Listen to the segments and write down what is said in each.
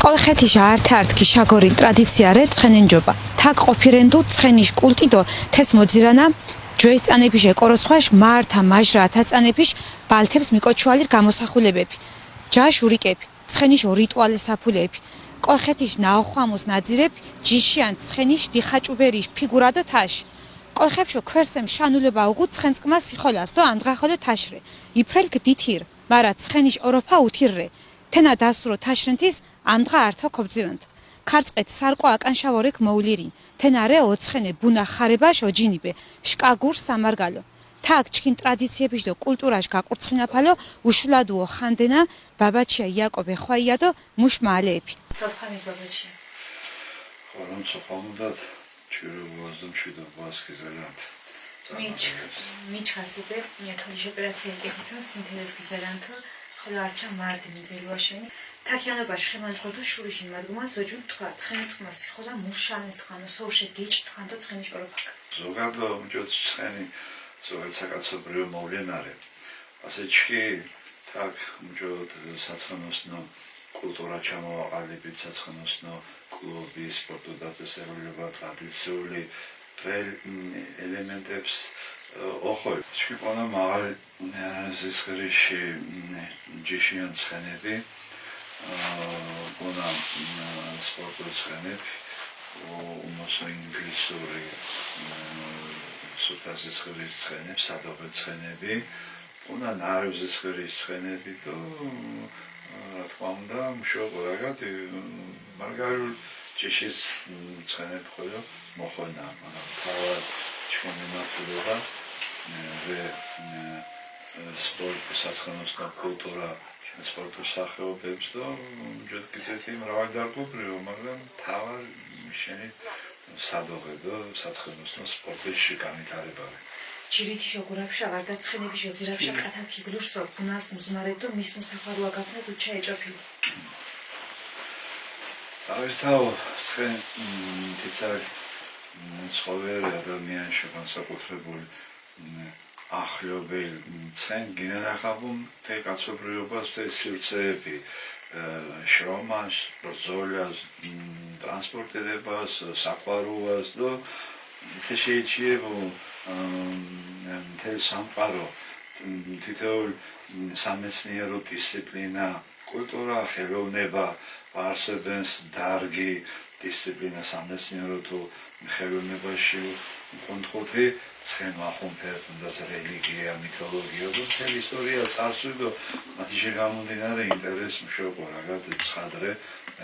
კოლხეთის ართარდ შაგორილ ტრადიციარე ცხენენჯობა. თაკ ყოფირენდუ ცხენიშ კულტიდო თეს მოძირანა ჯოის წანეფიშე კოროცხვაშ მართა მაჟრა თაწანეფიშ ბალთებს მიკოჩვალირ გამოსახულებები. ჯაშ ურიკები, ცხენიშ რიტუალე საფულები. კოლხეთის ნაოხვამოს ნაძირებ ჯიშიან ცხენიშ დიხაჭუბერიში ფიგურა და თაში. კოლხებშო ქვერსემ შანულება უღუ ცხენწყმა სიხოლას და ამდღახოლე თაშრე. იფრელკ დითირ, მარა ცხენიშ ოროფა უთირრე. თენა დასურო თაშრენთის ამდღა ართო ქობძირანთ. ქარწყეთ სარყო აკანშავორეკ მოულირინ. თენარე ოცხენე ბუნა ხარებაშ ოჯინიბე. შკაგურ სამარგალო. თაკ ჩქინ ტრადიციებიშ და კულტურაშ გაკურცხინაფალო უშლადუო ხანდენა ბაბაჩია იაკობე ხვაია და მუშ მალეები. Tapxani babaçı. Xorum çoxamudad çürü bozdum şudu baskı zelant. Miç haside miyakalış operatsiya gekitsin sinteles gizerantı xolarça mardi mizelivaşeni. Takyanobаш ხემანჯღორდო შურიშინ მადგომა ზოჯუნ თქვა ცხენი თქმა სიხოლა მუშანეს თქვანო სოურშე გიჭ თქვანდო ცხენი შოროფაკ. ზოგადო მჯოთ ცხენი ზოგად საკაცობრიო მოვლენარე. ასეჩი თაკ მჯოთ საცხენოსნო კულტურა ჩამოაყალიბეთ საცხენოსნო კლუბი სპორტო დაწესებულება ტრადიციული ელემენტებს ოხო შეკონა მაგალ ზისხრიში ჯიშიან ცხენები გონა სპორტო ცხენები უმოსო ინგლისური სუთა ზისხრის ცხენები სადობე ცხენები უნდა ნარევ ზისხრის ცხენები და რა თქმა უნდა მშობ რაღაც მარგარულ ჯიშის ცხენები ხოლო მოხონა მაგრამ თავად ჩვენი მართლობა სპორტის საცხენოსნო კულტურა სპორტის სახეობებს და ჯეთკიცეთი მრავალდარგობრივ მაგრამ თავად შენი სადოღე და საცხენოსნო სპორტში განვითარებარი ჯირითი შოგურაფშა ვარდა ცხენები ჟოძირაფშა ყათალ ქიგლურსო ბუნას მუზმარედო მის მუსახარუა გაფნა დუჩა ეჭოფი თავისთავ ცხენ თიცარი ცხოველი ადამიანში განსაკუთრებული ახლობელ ცხენ გინერახაბում თე კაცობრიობას თე სივრცეები შრომას, ბრძოლას, ტრანსპორტირებას, საყვარუას და თე შეიჩიებო თე სამყარო თითოეულ სამეცნიერო დისციპლინა, კულტურა, ხელოვნება, არსებობს დარგი დისციპლინა სამეცნიერო თუ ხელოვნებაში კონტროლი ცხენ ახუნფერთ და რელიგია, მითოლოგია და მთელი ისტორია წარსულდა მათი შეგამომდინარე ინტერესი მშობო რაღაც ცხადრე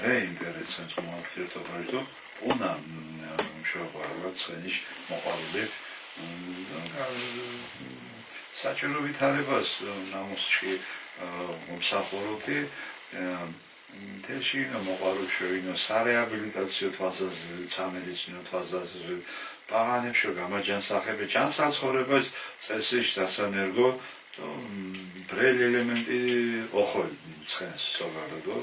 რე ინტერესი თუმცა თვითონ უნდა მშობო რაღაც ცხენის მოყოლები საჭირო ვითარებას ნამოსში მომსახუროთი თეში მოყოლებს შევინო სარეაბილიტაციო თვალსაზრისით, სამედიცინო თვალსაზრისით პარანებშო გამაჯანსახები ჯანსაცხოვრებას წესის დასანერგო ბრელ ელემენტი ოხოლ ცხენს სოგადო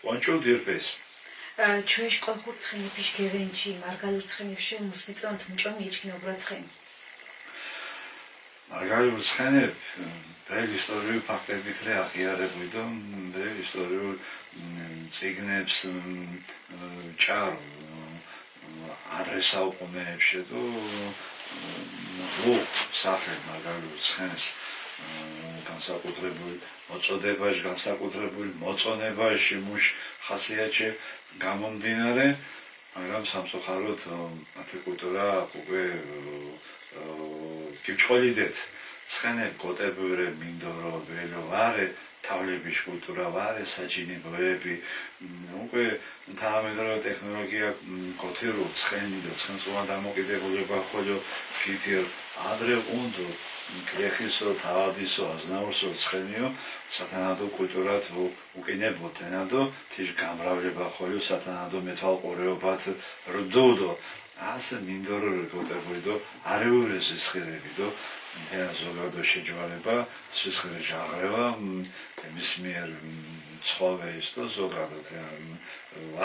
ვანჩო დირფეს ჩვენში კოლხურ ცხენების გევენჩი მარგალურ ცხენებში მუსმიწონთ მჭომი იჩქინა უბრალოდ ცხენი მარგალურ ცხენებ ბრელ ისტორიულ ფაქტებით რე აღიარებული და ბრელ ისტორიულ წიგნებს ჭარო ადრესა უყმეებში და სახე მაგალითად ცხენს განსაკუთრებული მოწოდებაში, განსაკუთრებული მოწონებაში მუშ ხასიათში გამომდინარე, მაგრამ სამწუხაროდ მათი კულტურა უკვე კიჩხოლიდეთ ცხენებ გოტებურე მინდორო ველო ვარე თავლების კულტურა ვარე საჯინიბოები უკვე თანამედროვე ტექნოლოგია გოთერო ცხენი და ცხენწულა დამოკიდებულება ხოლო კითერ ადრე უნდა კრეხისო თავადისო აზნაურსო ცხენიო სათანადო კულტურა თუ უკინებო თანადო თიშ გამრავლება ხოლო სათანადო მეტალყურეობათ რდოდო ასე მინდორო გოტებურიდო არეულეს სხერებიდო ზოგადად შეჯვარება, სისხლის ჟაღრება, მის მიერ ცხოველის და ზოგადად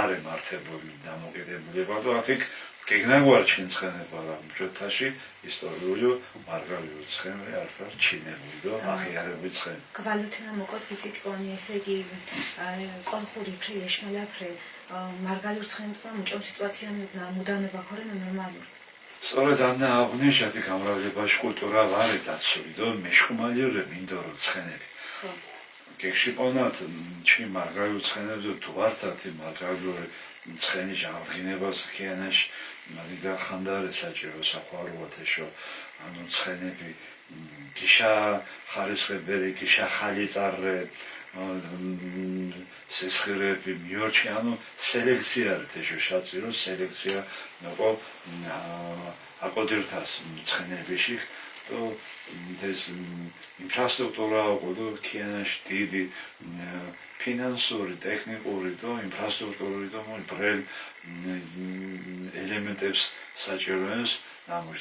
არ ემართებული დამოკიდებულება და აქ გეგნაგვარჩენ ცხენება რა მჭოთაში ისტორიული მარგალიური ცხენები არ ჩინებული და აღიარებული ცხენი. გვალოთენა მოკოთ გიცით კონი ესე იგი კონხური ფრილეშმალაფრე მარგალურ ცხენებს მუჭომ სიტუაცია მუდანება ქორენ ნორმალური. სწორედ ანნა აღნიშნეთ გამრავლებაში კულტურა არ დაცული და მეშხმალიურე მინდორო ცხენები. გეგში პონათ ჩი მარგალურ ცხენებზე თუ ვართათი მარგალური ცხენის აღდგინებას ქიანაში მაგიდა ხანდარე საჭირო საყვაროა თეშო ანუ ცხენები გიშა ხარისხებელი გიშა ხალიწარე სისხლები მიორჩი ანუ სელექცია თეშო საჭირო სელექცია ნოკო აკოდირთას ცხენებიში то ეს ინფრასტრუქტურა ყოდო ქიანაში დიდი ფინანსური, ტექნიკური და ინფრასტრუქტურული და მბრელ ელემენტებს საჭიროებს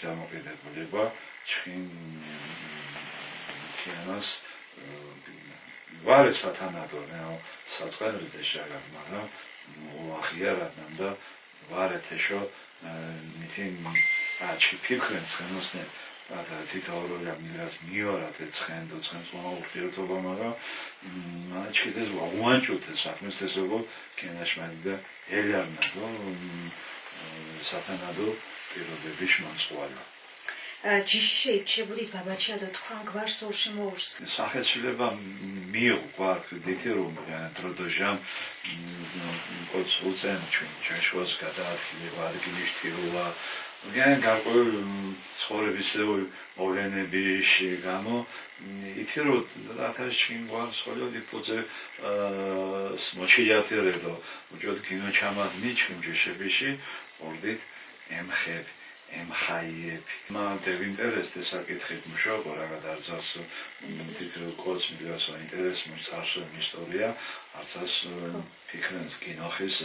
დამოკიდებულება ჩხინ ქიანას ვარე სათანადო საწყენრიდე შეგარ მაგრამ ახიარადნან და ვარე თეშო მითინ აჩი ფიქრენ ცხენოსნე და თითოეული ამილას მიორად ცხენ და ცხენს მოურთიერთობა მაგრამ აჩქეთეს უანჭუთეს საქმეს ესოგო ქენაშმალი და ელარნადო სათანადო პირობების მონწყვალა ჯიში შეიჩებული ბაბაჩია და თქვენ გვარს ორ შემოურს სახეცვლილება მიიღო დითი რომ დროდოჟამ კოც უცენ ჩვენშოს გადაადგილება ადგილიშტირულა გან გარკვეული ცხოვრებისეული მოვლენების გამო ითი რომ ათაში ჩინ გვარს ხოლო დიფუძე მოჩიათერედო უჯოდ კინო ჩამად მიჩქიმ ჯეშებიში ორდით ემხებ ემხაიებ მა დევინტერესტე საკითხით მუშაობა რა გადარწას თითრო კოც მიდრასო ინტერეს მოსარსო ისტორია არცას ფიქრენს კინოხის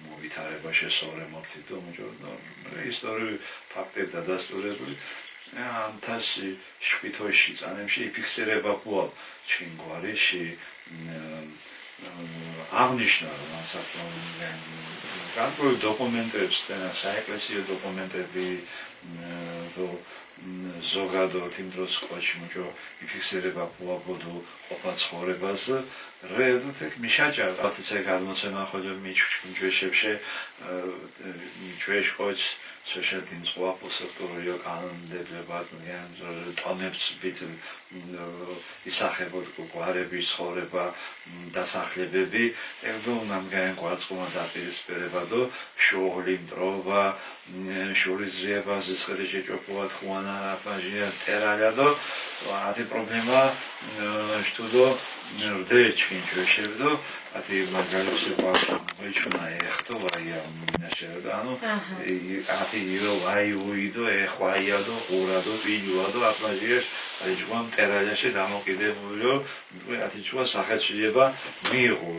მოვითარება შესწორებობთ და უჯოდ ისტორიული ფაქტები დადასტურებული ამთაში შპითოში წანებში იფიქსირება ყვა ჩინ გვარიში აღნიშნა განკრულ დოკუმენტებს და საეკლესიო დოკუმენტები ზოგადად იმ დროს ყოჩი მოჭო იფიქსირება ყوابოდო ყოფა ცხოვრებას რედოთ ეგ მიშაჭა ათიცე გადმოცემა ხოლმე მიჩვეშებშე მიჩვეშ ყოჩ შეშედინ ყوابო სექტორიო კანონმდებლობად ტონებს ბით ისახებოდ გვარების ცხოვრება დასახლებები ეგდო ნამგან ყوارწყმა დაპირისპირება და შოღლი მტრობა შურიზება ზისხრი შეჭოპვა ხვანა აფაჟია ტერალა და ათი პრობლემა შტუდო რდეჩკინ ჩვეშებდო ათი მაგალითზე ვაჩუნა ეხტო ვაია მინაშერდა ანუ ათი ირო ვაი უიდო ეხვაიადო ყურადო პიჯუადო აფაჟიეს აიჯვამ ტერალაში დამოკიდებულიო ათი ჩვა სახეცვლილება მიიღო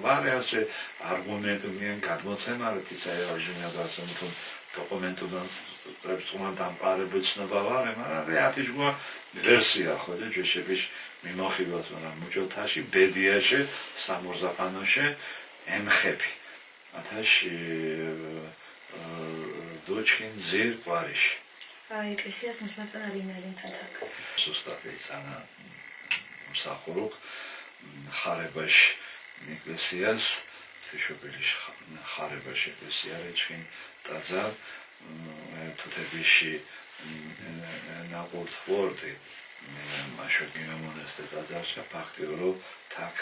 ვარე ასე არგუმენტებიან გადმოცემა რითიც აიჟინა გასამთო დოკუმენტებთან პრეცუმან დამყარებულ ცნობა ვარ მაგრამ ათი ჩვა ვერსია ხოლმე ჯეშების მიმოხილვას მაგრამ მუჭოთაში ბედიაში სამურზაყანოში ემხები ათაში დოჩკინ ზირ ყარიში ეკლესიას მოსმაწანა ვინარენ ცათაკ სუსტად ეცანა მსახურობ ხარებაში ეკლესიას თიშობილიში ხარებაში ეკლესია რეჩკინ ტაძარ თუთებიში ნაკურთხორდი მაშოგინო მონასტერ ტაძარში ფაქტიურად თაკ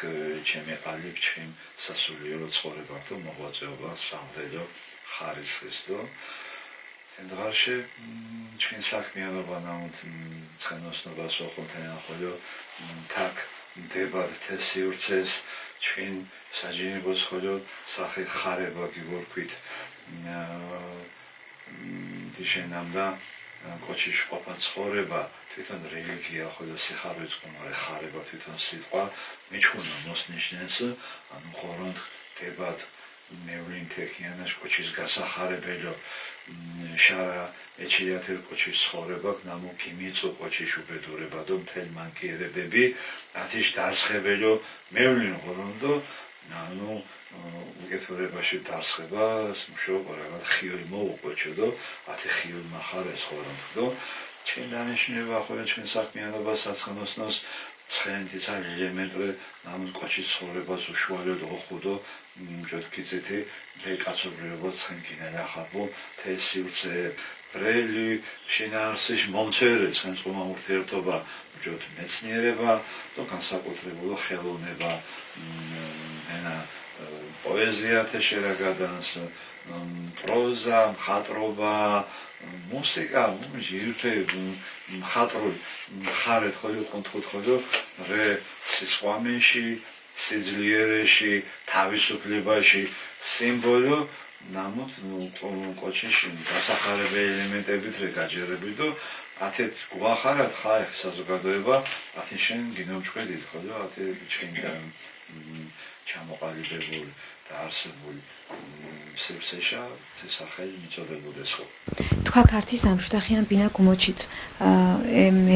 ჩემი ყალიბ ჩემ სასულიერო ცხოვრება და მოღვაწეობა სამდელო ხარისხის და ენდღარში ჩვენ საქმიანობა ნამუთ ცხენოსნობას ოხონთენა ხოლო თაკ დებად თესიურცეს ჩვენ საჯინებოს ხოლო სახე ხარება გიგორქვით დიშენამდა კოჩიში ყოფა ცხოვრება თვითონ რელიგია ხოლო სიხაროც ყომარე ხარება თვითონ სიტყვა მიჩქუნა მოსნიშნეს ანუ ხორონთ დებად მევლინ თექიანას კოჩის გასახარებელო შარა ეჩიათერ კოჩის ცხოვრება ნამუქი მიწო კოჩის უბედურება და მთელ მანკიერებები ათიშ დასხებელო მევლინ ღორონდო ნანუ უკეთურებაში დასხება მშობ რაღაც ხიოლ მოუყოჩოდო ათი ხიოლ მახარეს ღორონდო ჩვენ დანიშნება ხოლმე ჩვენ საქმიანობას საცხენოსნოს ცხენთის ელემენტი ნამუ კოჩის ცხოვრებას უშუალოდ ოხუდო ჯოთკიცეთი კაცობრიობა ცხენკინა ნახაბო თესილზე ბრელი შინაარსის მომწერე ცხენწყუმა ურთიერთობა ჯოთ მეცნიერება და განსაკუთრებულად ხელოვნება ენა პოეზია თეშერაგადანს პროზა მხატვრობა მუსიკა ჟირთე მხატვრული მხარეთ ხოლმე კონტროლ რე სიყვამეში სიძლიერეში თავისუფლებაში სიმბოლო ნამუთ კოჩის გასახარებელ ელემენტებით რე გაჯერები და ათეთ გვახარად ხაიხ საზოგადოება ათი შენ გინომჭყვედი ხოლმე ათე ჩვენგან ჩამოყალიბებული და არსებული სეფსეშა სახელი მიწოდებოდეს ხო თქვა ქართის ამშტახიან ბინა გუმოჩით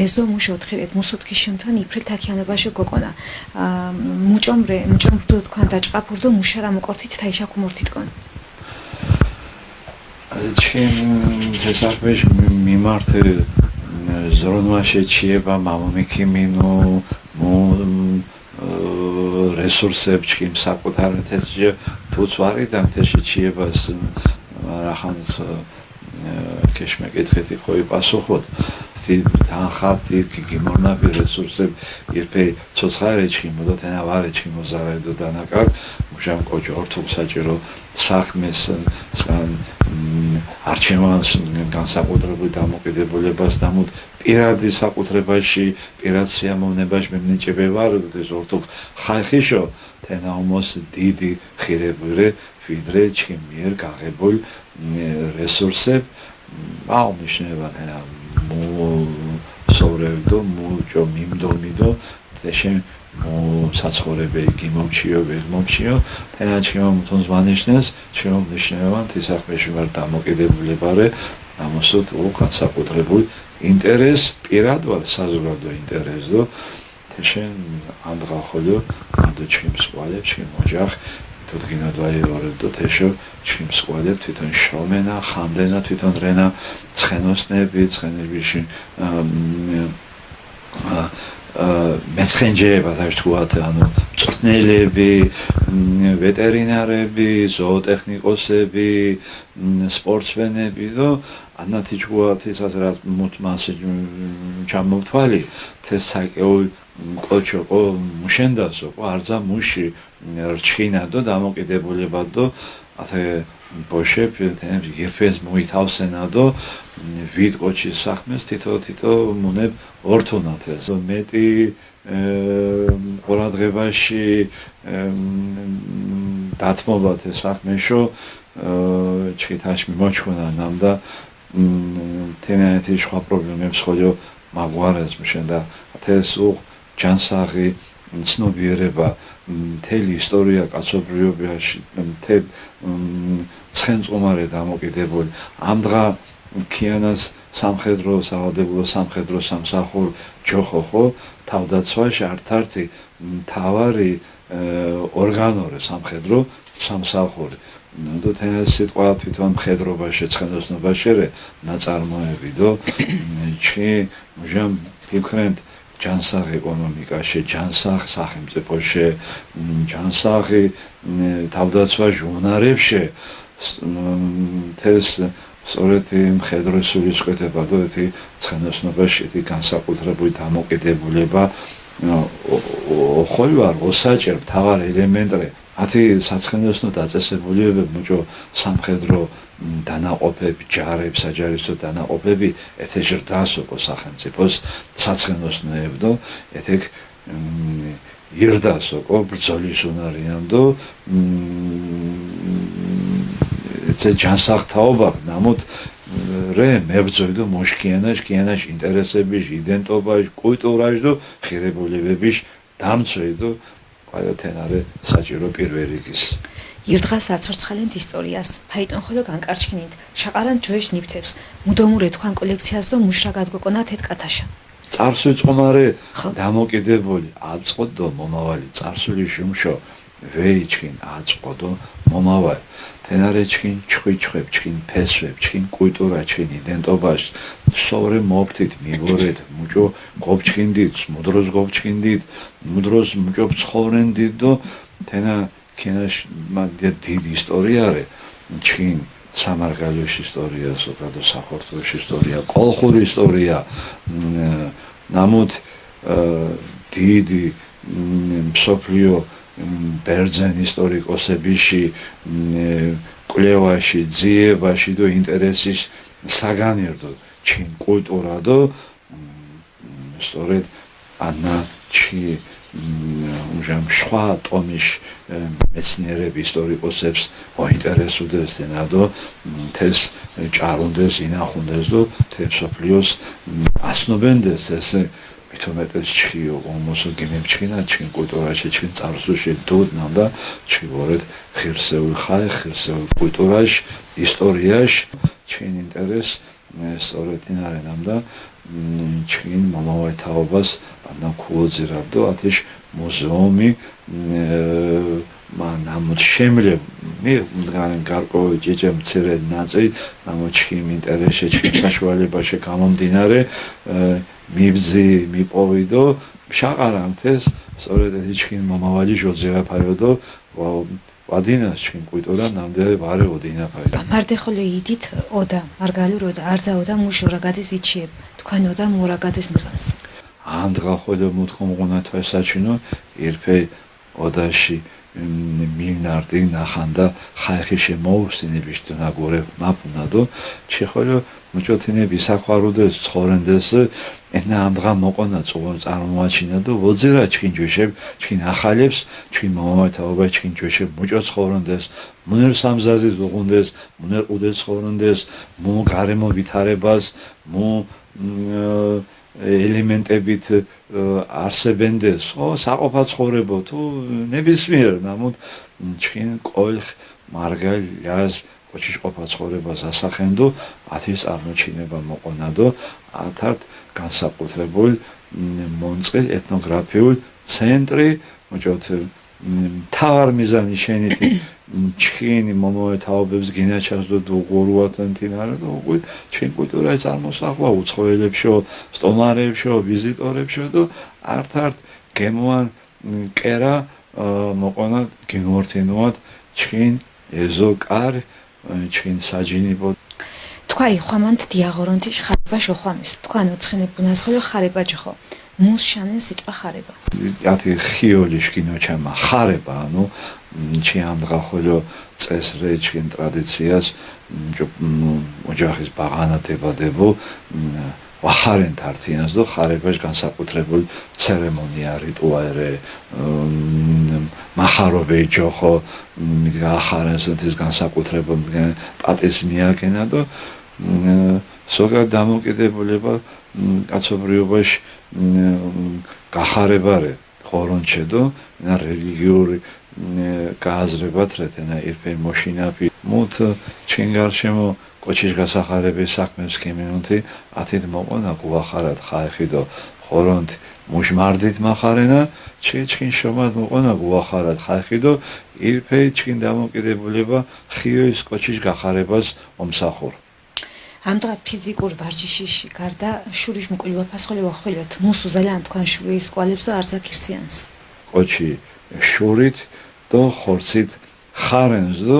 ეზო მუშოთხირეთ მუსუთქიშუნთან იფრილ თაქიანებაში გოკონა მუჭომრე მუჭომრდო თქვან დაჭყაფურდო მუშარა მოკორთით თაიშა კუმორთიტკონ ჩემ თესახბეშ მიმართ ზრონვაში ჩიება მამამიქიმინო რესურსებს ჩქიმ საკუთარ თესჯე თუცვარიდან თეში ჩიებას რახანს კეშმეკითხეთი ხოი პასუხოთ თანხათი გიმორნაბი რესურსებ ირფე ცოცხარეჩი მოდოთენა ვარეჩი მოზავედო დანაკარ მუშამ კოჩი ორთულ საჭირო საქმეს სან არჩევანს განსაკუთრებული დამოკიდებულებას დამუთ პირადი საკუთრებაში პირად სიამოვნებაში მემნიჭებე ვარ ეს ორთულ ხალხიშო თენაუმოს დიდი ხირებურე ვიდრე ჩემიერ გაღებულ რესურსებ აუმიშნება თენა სოვრევდო მუჭო მიმდომიდო თეშენ საცხოვრებე გიმომჩიო ვეგმომჩიო თენა ჩემ თონზვანიშნეს ჩემ ნიშნევან თისახმეში ვარ დამოკიდებულებარე ამოსოთ განსაკუთრებულ ინტერეს პირად ვარ საზოგადო ინტერესდო თეშენ ანდღახოლო ანდო ჩემ სკვალებ ჩემ ოჯახ თუდგინოდვაიორედო თეშო ჩემ სკვალებ თვითონ შრომენა ხამდენა თვითონ რენა ცხენოსნები ცხენებიში მეცხენჯეება თაშთუათ ანუ მწვრთნელები ვეტერინარები ზოოტექნიკოსები სპორტსმენები და ანათი ჯგუათ ისაც რა მუთმასი ჩამოვთვალი თესაკეულ კოჩოკო მუშენდასო არძა მუში რჩინა და დამოკიდებულება და ათე ბოშებ თემს ირფეს მოითავსენა და ვიდ კოჩის საქმეს თითო მონებ ორთონათეს მეტი ყურადღებაში დათმობათ ეს საქმეშო ჩხითაში მიმოჩვენა ნამდა თენეთი სხვა პრობლემებს ხოლო მაგვარეს მშენდა ათეს უყ ჯანსაღი ცნობიერება მთელი ისტორია კაცობრიობაში მთელ ცხენწყუმარე დამოკიდებული ამდღა ქიანას სამხედრო სავალდებულო სამხედრო სამსახურ ჯოხოხო თავდაცვაში ართართი თავარი ორგანორი სამხედრო სამსახური ნუ თენა სიტყვა თვითონ მხედრობაში ცხენოსნობაში რე ნაწარმოები და ჩი მჟამ ფიქრენთ ჯანსაღ ეკონომიკაში ჯანსაღ სახელმწიფოში ჯანსაღი თავდაცვა ჟურნალებში თეს სწორედ მხედრო სულისკვეთება და ეთი ცხენოსნობაში ეთი განსაკუთრებული დამოკიდებულება ხოლმე მოსაჭერ თავარ ელემენტრე ათი საცხენოსნო დაწესებულებები მუჭო სამხედრო დანაყოფები ჯარებს საჯარისო დანაყოფები ეთეჟერ დასოკო სახელმწიფოს საცხენოსნოებდო ეთეკ ირდასოკო ბრძოლის უნარიანდო ეცე ჯანსაღთაობა ნამოთ რე მებრძოლდო მოშკიანაშ კიანაშ ინტერესების იდენტობაში კულტურაში და ხირებულებების დამცვედო ყველა თენარე საჭირო პირველ რიგის ირდღას აცოცხალენთ ისტორიას ფაიტონ ხოლო განკარჩქინით შაყარან ჯვეშ ნიფთებს მუდომურე თქვან კოლექციას დო მუშრა გადგოკონათ ეთკათაშა წარსული წყომარე ხო. დამოკიდებული აწყოთ და მომავალი წარსული შუმშო ვეიჩქინ აწყოდო მომავალი თენარეჩქინ ჩხვიჩხვებ ჩქინ ფესვებ ჩქინ კულტურა ჩქინ იდენტობას სოვრე მოფთით მიგორეთ მუჭო გობჩქინდით მუდროს გობჩქინდით მუდროს მუჭო ცხოვრენდით და თენა კინაშ მაგდე დიდი ისტორიარე ჩქინ სამარგალოშ ისტორია სოკადო სახორთოშ ისტორია კოლხური ისტორია ნამუთ დიდი მსოფლიო ბერძენ ისტორიკოსებიში კვლევაში ძიებაში და ინტერესის საგანერდო ჩინ კულტურა და სწორედ ანა ჩი უჟამ შვა ტომიშ მეცნიერები ისტორიკოსებს მოინტერესუდეს დენადო თეს ჭარუნდეს ინახუნდეს და თესოფლიოს ასნობენდეს ესე მithometes ჩიო ომოსო გიმემჩინა ჩინ კულტურაში ჩინ წარსულში დუდნამ და ჩივორეთ ხირსეულ ხაი ხირსეულ კულტურაში ისტორიაში ჩინ ინტერეს სწორედ ინარენამ და ჩინ მომავეთაობას ანა ქუოძირად და ათეშ მუზეუმი მანამ შემლე მე გარკვეული ჯეჯა მცირე ნაწილი ამოჩქიმ ინტერესში ჩინ საშუალებაში გამომდინარე მიბძი მიპოვიდო შაყარანთეს სწორედ ეს ჩქინ მომავალი ჟოძეა ფაიოდო ვადინას ჩქინ კულტურა ნამდვილად ვარე ოდინა ფაიოდო მარტე ხოლე იდით ოდა მარგალუროდა არძაოდა მუშორა გადის იჩიებ თქვანოდა მურა გადის მიღანს ამდღა ხოლე მუთქომ ღუნათვა საჩინო ირფე ოდაში მინარდი ნახანდა ხაიხი შემოუსინების დნაგორე მაპუნადო ჩიხოლო მუჭოთინები საყვარუდეს ცხოვრენდეს ენა ამდღა მოყონა წარმოაჩინა და ვოძირა ჩქინ ჯვეშებ ჩქინ ახალებს ჩქინ მომავეთაობა ჩქინ ჯვეშებ მუჭო ცხოვრენდეს მუნერ სამზაზის უღუნდეს მუნერ უდეს ცხოვრენდეს მუ გარემო ვითარებას მუ ელემენტებით არსებენდეს ხო საყოფა ცხოვრებო თუ ნებისმიერ ნამუთ ჩქინ ყოლხ მარგალ ოჩიშ ყოფა ცხოვრებას ასახენდო ათის აღმოჩინება მოყონადო ათართ განსაკუთრებულ მონწყილ ეთნოგრაფიულ ცენტრი მოჭოთ თავარ მიზანი შენითი ჩქინი მომავეთაობებს გინაჩას და დუღურუათანთინარე და უკვე ჩინ კულტურა წარმოსახვა უცხოელებშო სტომარეებშო ვიზიტორებშო და ართართ გემوان კერა მოყონა გინორთინუათ ჩინ ეზოკარ ჩინ საჯინიბო თქვაი ხვამანთ დიაღორონთიშ ხარება შოხვამის თქვან ოცხენებუნას ხოლო ხარება ჯხო მუს შანენ სიტყვა ხარება ათი ხიოლიში კინოჩამა ხარება ანუ ჩი ამდღა ხოლო წესრე ჩინ ტრადიციას ოჯახის ბაღანა დებადებო ვახარენ თართინას და ხარებაში განსაკუთრებულ ცერემონია რიტუალე მახარობე ჯოხო ახარენს ეს განსაკუთრებულ პატის მიაკენა და ზოგადად დამოკიდებულება კაცობრიობაში გახარებარე ხორონჩედო და რელიგიური გააზრებათ რეთენა ირფე მოშინაფი მუთ ჩინგარშემო კოჩიშ გასახარების საქმეს კიმინუნთი ათით მოყონა გუახარად ხაიხიდო ხორონთ მუშმარდით მახარენა ჩინჩკინ შომად მოყონა გუახარად ხაიხიდო ირფე ჩკინ დამოკიდებულება ხიოის კოჩიშ გახარებას ომსახურ ამდღა ფიზიკურ ვარჯიშიში გარდა შურიშ მკვლივაფას ხოლე ვახველოთ მუსუზალან თქვან შურის კვალებს და არზაკირსიანს კოჩი შურით და ხორცით ხარენს და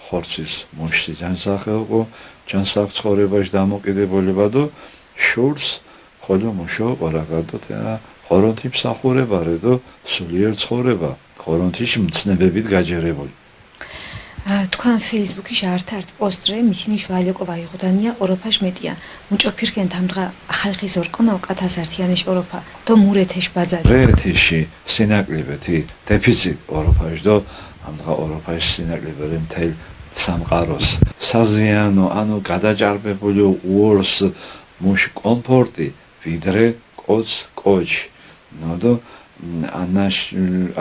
ხორცის მოშთი ჯანსახელყო ჯანსახ ცხოვრებაში დამოკიდებულება და შურს ხოლო მუშო ყოლაგადო და ხორონთი მსახურებარე და სულიერ ცხოვრება ხორონთის მცნებებით გაჯერებული თქვენ Facebook-ში არტ პოსტრე მითინიშ ვალეკო ვაიღუდანია ოროფაშ მეტია მუჭოფირკენ თამდღა ხალხის ორკონა უკათასართიანეშ ოროფა და მურეთეშ ბაზარი რეთიში სინაკლებეთი დეფიციტ ოროფაშ და ამდღა ოროფაშ სინაკლებერი მთელ სამყაროს საზიანო ანუ გადაჭარბებული უორს მუშ კომფორტი ვიდრე კოც კოჩი ნოდო ანაშ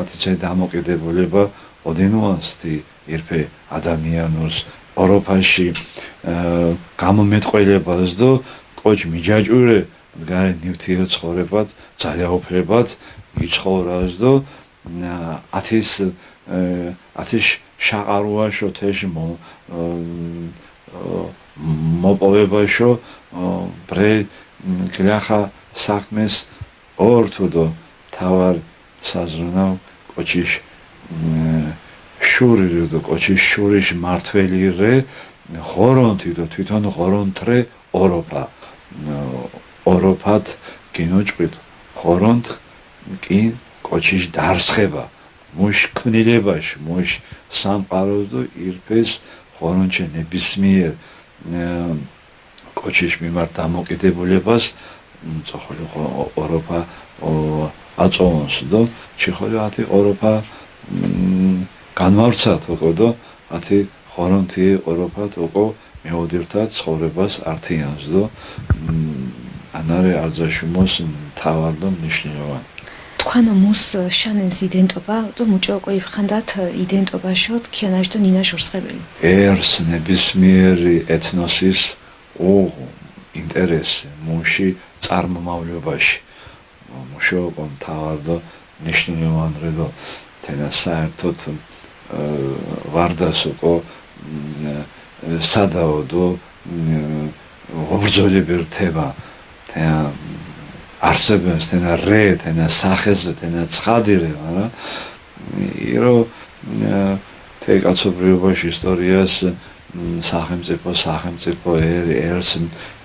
ათიცე დამოკიდებულება ოდენუანსტი ირფე ადამიანურს ოროფაში გამომეტყველებას და კოჩ მიჯაჭურე მდგარი ნივთიერ ცხოვრებად ძალაუფლებად იცხოვრას და ათის შაყარუაშო თეში მოპოვებაშო ბრე გლახა საქმეს ორთუდო თავარ საზრუნავ კოჩიშ შურირი და კოჩიშ შურიშ მართველი რე ხორონთი და თვითონ ხორონთრე ოროფად კინოჭყვით ხორონთ კი კოჩიშ დარსხება მუშ ქმნილებაში მუშ სამყაროს და ირფეს ხორონჩე ნებისმიერ კოჩიშ მიმართ დამოკიდებულებას წოხოლი ოროფა აწონს და ჩიხოლი ათი ოროფა განმარცათ ოყო და ათი ხორონთი ოროფად ოყო მეოდირთად ცხოვრებას ართიანს და ანარე არძაშუმოს თავარ და მნიშვნელოვანი თქვენ მუს შანენს იდენტობა და მუჭოყო იფხანდათ იდენტობაშო თქიანაშ და ნინაშ ორსხებელი ერს ნებისმიერი ეთნოსის ინტერესი მუში წარმომავლობაში მუშაობა თავარ და მნიშვნელოვანი და თენა საერთოდ ვარდას უკვე სადაო და ობრძოლები რთება თენა არსებობს თენა რე თენა სახეზე თენა ცხადირე მაგრამ ირო თე კაცობრიობაში ისტორიას სახელმწიფო ერს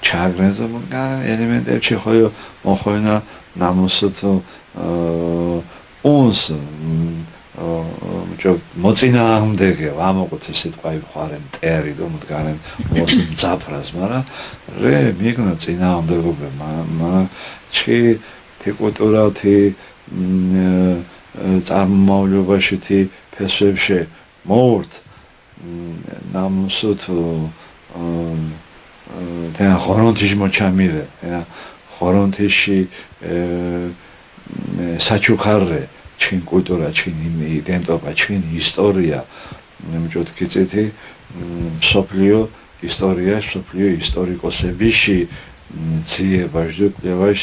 ჩაგრენზე მაგრამ ელემენტებში ხოლო მოხონა ნამუსოთ უნს მოწინააღმდეგე ამოყოთ სიტყვა იხარე მტერი და მდგარენ მოსძაფრას მაგრამ რე მიგნა წინააღმდეგობა მაგრამ ჩი თი კულტურა თი წარმომავლობაში თი ფესვებში მოვურთ ნამუსოთ და ხორონთიში მოჩამირე ხორონთიში საჩუქარე ჩინ კულტურა ჩინ იდენტობა ჩინ ისტორია მჯოთ კიცეთი სოფლიო ისტორია სოფლიო ისტორიკოსებიში ძიებაშ დუკლევაშ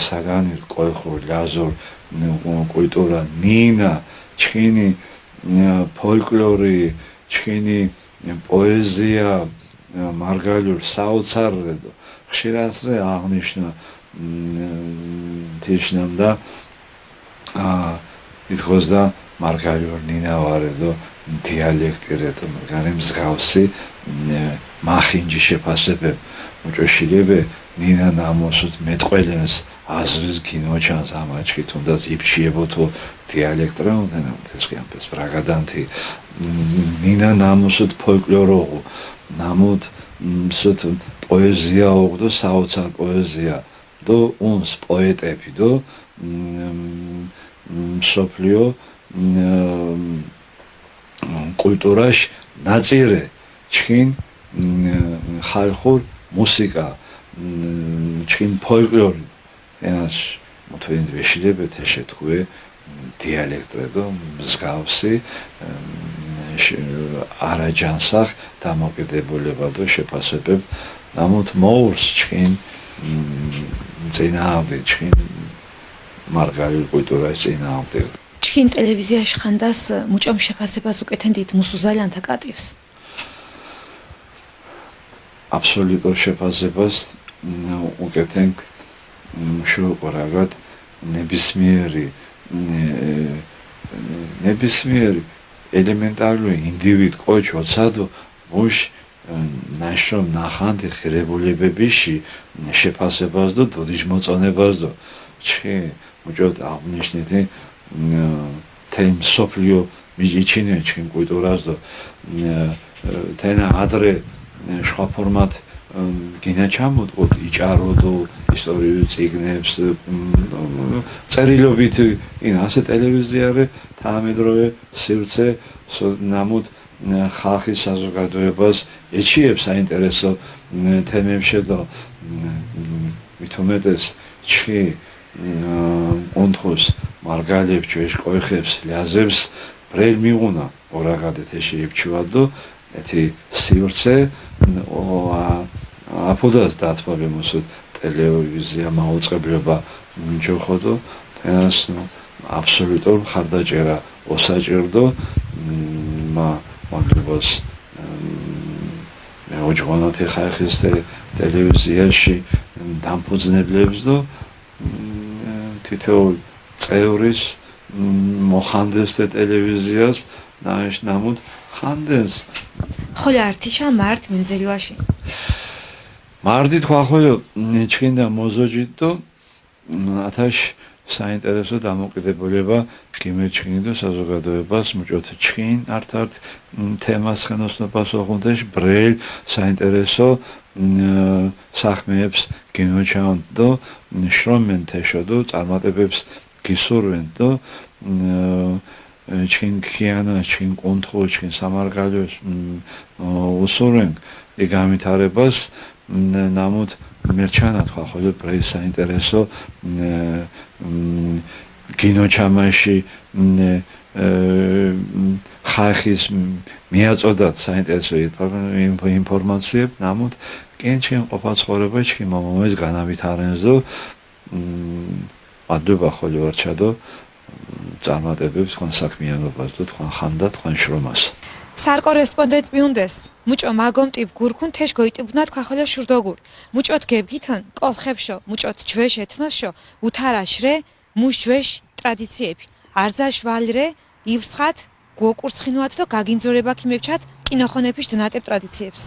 საგანირ ყოიხო ლაზურ კულტურა ნინა ჩინი ფოლკლორი ჩინი პოეზია მარგალურ საოცარრე ხშირად აღნიშნა თიშნამდა ითქოს და მარგალურ ნინავარე და დიალექტირე და მაგარი მსგავსი მახინჯი შეფასებებ მოჭოშილebe ნინა ნამოსოთ მეტყველენს აზრის კინოჩანს ამაჩი თუნდაც იფჩიებოთო დიალექტრა უნდა თესკიანպես ბრაგადანთი ნინა ნამოსოთ ფოლკლოროღუ ნამოთ სოთ პოეზია ოღდო საოცარ პოეზია და უნს პოეტები და სოფლიო კულტურაშ ნაწირე ჩინ ხალხურ მუსიკა ჩინ ფოლკლორი ეს მოთვენით ვეშილებეთ შეთქვე დიალექტრე და მსგავსი არაჯანსახ დამოკიდებულება და შეფასებებ ნამოთ მოურს ჩინ წინააღმდეგ ჩინ მარგალურ კულტურას წინააღმდეგ ჩინ ტელევიზიაში ხანდას მუჭომ შეფასებას უკეთენდით მუსუზალიანთა კატივს აბსოლუტურ შეფასებას უკეთენ შოყრაგად ნებისმიერი ელემენტარული ინდივიდ ყოჩ ოცადო მუშ ნაშრომ ნახანდი ხირებულებებიში შეფასებას და დოდიშ მოწონებას და ჩი მუჭოთ აღნიშნეთი თემ სოფლიო მიჩინე ჩინ კულტურას და თენა ადრე სხვა ფორმატ გინა ჩამოტყოთ იჭარო და ისტორიულ წიგნებს წერილობით ინ ასე ტელევიზიარე თანამედროვე სივრცე ნამუთ ხალხის საზოგადოებას ეჩიებს საინტერესო თემებში და მithumetes ჩი კონტროლს მარგალებს ჩვენს ყოიხებს ლაზებს ბრელ მიღუნა ორაგადე შეიფჩვადო ეთი სივრცე აფუდას დათმობი მოსოდ ტელევიზია მაუწყებლობა ჯოხოდო ეს აბსოლუტურ ხარდაჭერა ოსაჭირდო მაგდროს მე ოჯახონათი ხაიხის ტელევიზიაში დამფუძნებლებს და თითოეულ წევრის მოხანდეს ტელევიზიას ნამუდ ხანდენს ხოლო ართიშა მართ მინძელვაში მარტი თქვა ხოლო ჩქინდა მოზოჯით და ათაშ საინტერესო დამოკიდებულება გიმეჩქინდო საზოგადოებას მუჭოთ ჩქინ არტ თემას ხენოსნობას ოღონდეშ ბრელ საინტერესო საქმეებს გიმოჩავდო შრომენ თეშოდო წარმატებებს გისურვენდო ჩქინ ქიანა ჩქინ კონტროლ ჩქინ სამარგალოს უსურენ იგამითარებას ნამუთ მერჩანა თქვა ხოლმე ბრელ საინტერესო გინოჩამაში ხალხის მიაწოდათ საინტერესო ინფორმაციები, ნამუთ კენჩენ ყოფა ცხოვრება ჩქიმ მომეს განავითარენს და მადლობა ხოლმე ვარჩადო წარმატებებს თქვენ საქმიანობას და თქვენ ხანდა თქვენ შრომას სარკორესპონდენტ მიუნდეს მუჭო მაგომ ტიპ გურქუნ თეშ გოიტიბუნათ ქახოლა შურდოგურ მუჭოთ გებგითან კოლხებშო მუჭოთ ჯვეშ ეთნოსშო უთარაშრე მუშ ჯვეშ ტრადიციები არძაშვალრე ივსხათ გოკურცხინუათ და გაგინძორება ქიმებჩათ კინოხონეფიშ დნატებ ტრადიციებს